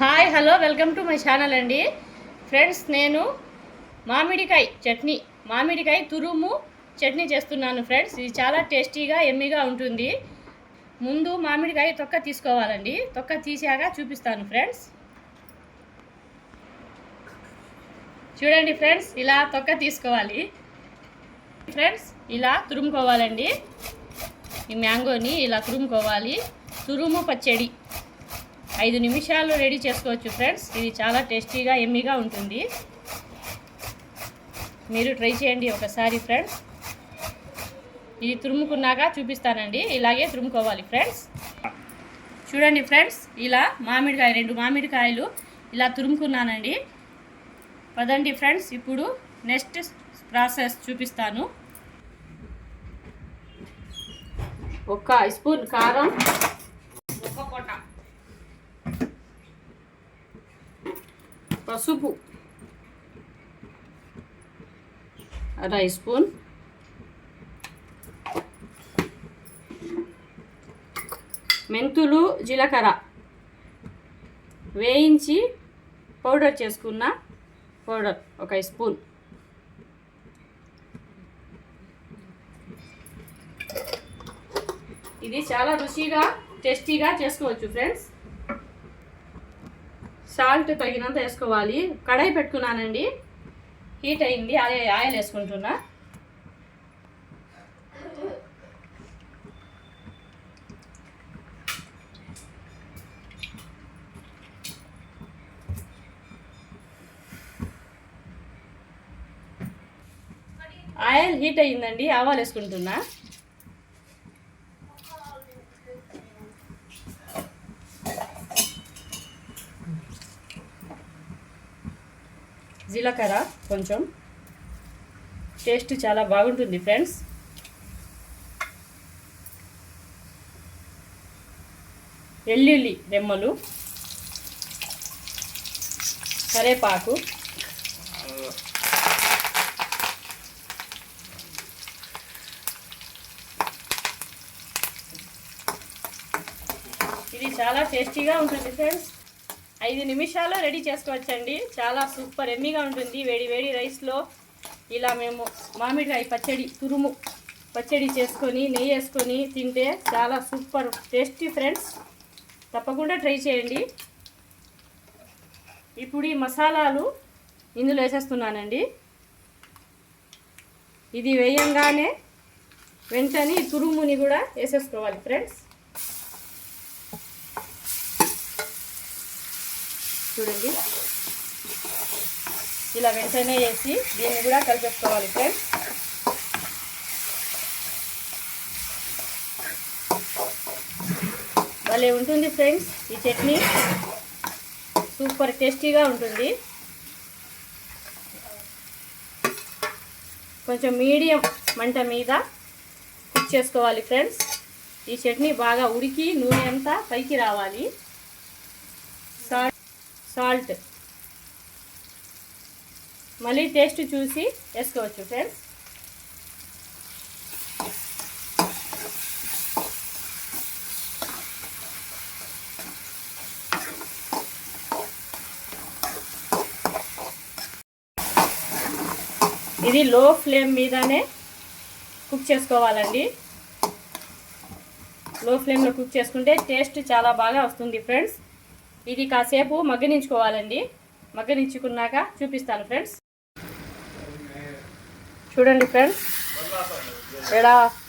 Hi hello welcome to my channel అండి friends. నేను మామిడికాయ తురుము చట్నీ చేస్తున్నాను ఫ్రెండ్స్. ఇది చాలా టేస్టీగా ఎమ్మీగా ఉంటుంది. ముందు మామిడికాయ తొక్క తీసుకోవాలండి. తొక్క తీసాక చూపిస్తాను ఫ్రెండ్స్. చూడండి ఫ్రెండ్స్, ఇలా తొక్క తీసుకోవాలి ఫ్రెండ్స్. ఇలా తురుముకోవాలండి. ఈ మ్యాంగోని ఇలా తురుముకోవాలి. తురుము పచ్చడి 5 నిమిషాలు రెడీ చేసుకోవచ్చు ఫ్రెండ్స్. ఇది చాలా టేస్టీగా ఎమ్మీగా ఉంటుంది. మీరు ట్రై చేయండి ఒకసారి ఫ్రెండ్స్. ఇది తురుముకున్నాక చూపిస్తానండి. ఇలాగే తురుముకోవాలి ఫ్రెండ్స్. చూడండి ఫ్రెండ్స్, ఇలా 2 మామిడికాయలు ఇలా తురుముకున్నానండి. పదండి ఫ్రెండ్స్, ఇప్పుడు నెక్స్ట్ ప్రాసెస్ చూపిస్తాను. 1 స్పూన్ కారం, 1 పొట్ట పసుపు, 1/2 స్పూన్ మెంతులు, జీలకర్ర వేయించి పౌడర్ చేసుకున్న పౌడర్ 1 స్పూన్. ఇది చాలా రుచిగా టేస్టీగా చేసుకోవచ్చు ఫ్రెండ్స్. సాల్ట్ తగినంత వేసుకోవాలి. కడాయి పెట్టుకున్నానండి, హీట్ అయింది. ఆయిల్ వేసుకుంటున్నా. ఆయిల్ హీట్ అయిందండి, ఆవాలు వేసుకుంటున్నా. జీలకర్ర కొంచెం, టేస్ట్ చాలా బాగుంటుంది ఫ్రెండ్స్. వెల్లుల్లి రెమ్మలు, కరేపాకు, ఇది చాలా టేస్టీగా ఉంటుంది ఫ్రెండ్స్. 5 నిమిషాల్లో రెడీ చేసుకోవచ్చండి. చాలా సూపర్ ఎమ్మీగా ఉంటుంది. వేడి వేడి రైస్లో ఇలా మేము మామిడికాయ తురుము పచ్చడి చేసుకొని నెయ్యి వేసుకొని తింటే చాలా సూపర్ టేస్టీ ఫ్రెండ్స్. తప్పకుండా ట్రై చేయండి. ఇప్పుడు ఈ మసాలాలు ఇందులో వేసేస్తున్నానండి. ఇది వేయంగానే వెంటనే తురుముని కూడా వేసేసుకోవాలి ఫ్రెండ్స్. చూడండి, ఇలా వెంటనే వేసి దీన్ని కూడా కలిపేసుకోవాలి ఫ్రెండ్స్. భలే ఉంటుంది ఫ్రెండ్స్. ఈ చట్నీ సూపర్ టేస్టీగా ఉంటుంది. కొంచెం మీడియం మంట మీద కుక్ చేసుకోవాలి ఫ్రెండ్స్. ఈ చట్నీ బాగా ఉడికి నూనె అంతా పైకి రావాలి. సాల్ట్ మళ్ళీ టేస్ట్ చూసి వేసుకోవచ్చు ఫ్రెండ్స్. ఇది లో ఫ్లేమ్ మీదనే కుక్ చేసుకోవాలండి. లో ఫ్లేమ్లో కుక్ చేసుకుంటే టేస్ట్ చాలా బాగా వస్తుంది ఫ్రెండ్స్. ఇది కాసేపు మగ్గనించుకోవాలండి. మగ్గనించుకున్నాక చూపిస్తాను ఫ్రెండ్స్. చూడండి ఫ్రెండ్స్,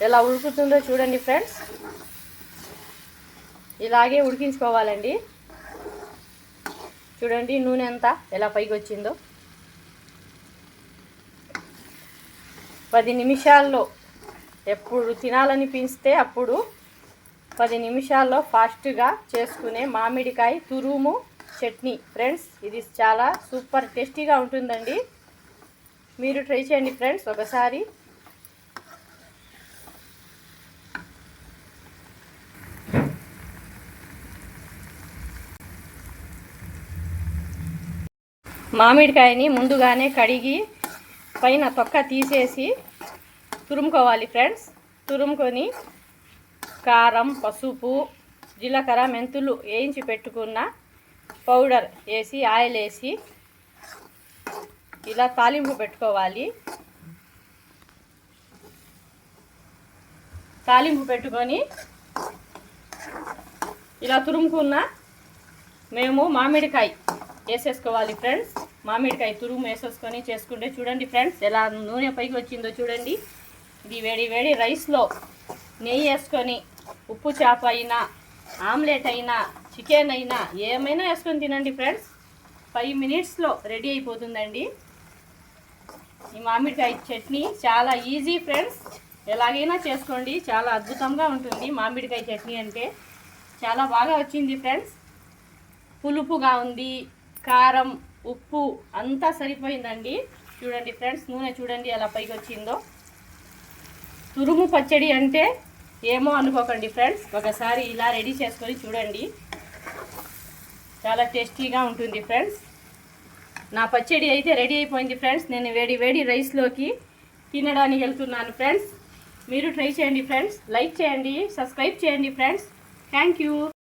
ఎలా ఉడుకుతుందో చూడండి ఫ్రెండ్స్. ఇలాగే ఉడికించుకోవాలండి. చూడండి నూనె అంతా ఎలా పైకి వచ్చిందో. 10 నిమిషాల్లో ఎప్పుడు తినాలనిపిస్తే అప్పుడు 10 నిమిషాల్లో ఫాస్ట్గా చేసుకునే మామిడికాయ తురుము చట్నీ ఫ్రెండ్స్. ఇది చాలా సూపర్ టేస్టీగా ఉంటుందండి. మీరు ట్రై చేయండి ఫ్రెండ్స్ ఒకసారి. మామిడికాయని ముందుగానే కడిగి పైన తొక్క తీసేసి తురుముకోవాలి ఫ్రెండ్స్. తురుముకొని కారం, పసుపు, జీలకర్ర, మెంతులు వేయించి పెట్టుకున్న పౌడర్ వేసి ఆయిల్ వేసి ఇలా తాలింపు పెట్టుకోవాలి. తాలింపు పెట్టుకొని ఇలా తురుముకున్న మేము మామిడికాయ వేసేసుకోవాలి ఫ్రెండ్స్. మామిడికాయ తురుము వేసేసుకొని చేసుకుంటే చూడండి ఫ్రెండ్స్ ఎలా నూనె పైకి వచ్చిందో చూడండి. ఇది వేడి వేడి రైస్లో నెయ్యి వేసుకొని ఉప్పు చేప అయినా ఆమ్లెట్ అయినా చికెన్ అయినా ఏమైనా వేసుకొని తినండి ఫ్రెండ్స్. 5 మినిట్స్లో రెడీ అయిపోతుందండి. ఈ మామిడికాయ చట్నీ చాలా ఈజీ ఫ్రెండ్స్, ఎలాగైనా చేసుకోండి. చాలా అద్భుతంగా ఉంటుంది మామిడికాయ చట్నీ అంటే. చాలా బాగా వచ్చింది ఫ్రెండ్స్. పులుపుగా ఉంది, కారం ఉప్పు అంతా సరిపోయిందండి. చూడండి ఫ్రెండ్స్ నూనె చూడండి ఎలా పైకి వచ్చిందో. తురుము పచ్చడి అంటే ఏమో అనుకోకండి ఫ్రెండ్స్, ఒకసారి ఇలా రెడీ చేసుకొని చూడండి. చాలా టేస్టీగా ఉంటుంది ఫ్రెండ్స్. నా పచ్చడి అయితే రెడీ అయిపోయింది ఫ్రెండ్స్. నేను వేడి వేడి రైస్లోకి తినడానికి వెళ్తున్నాను ఫ్రెండ్స్. మీరు ట్రై చేయండి ఫ్రెండ్స్, లైక్ చేయండి, సబ్స్క్రైబ్ చేయండి ఫ్రెండ్స్. Thank you.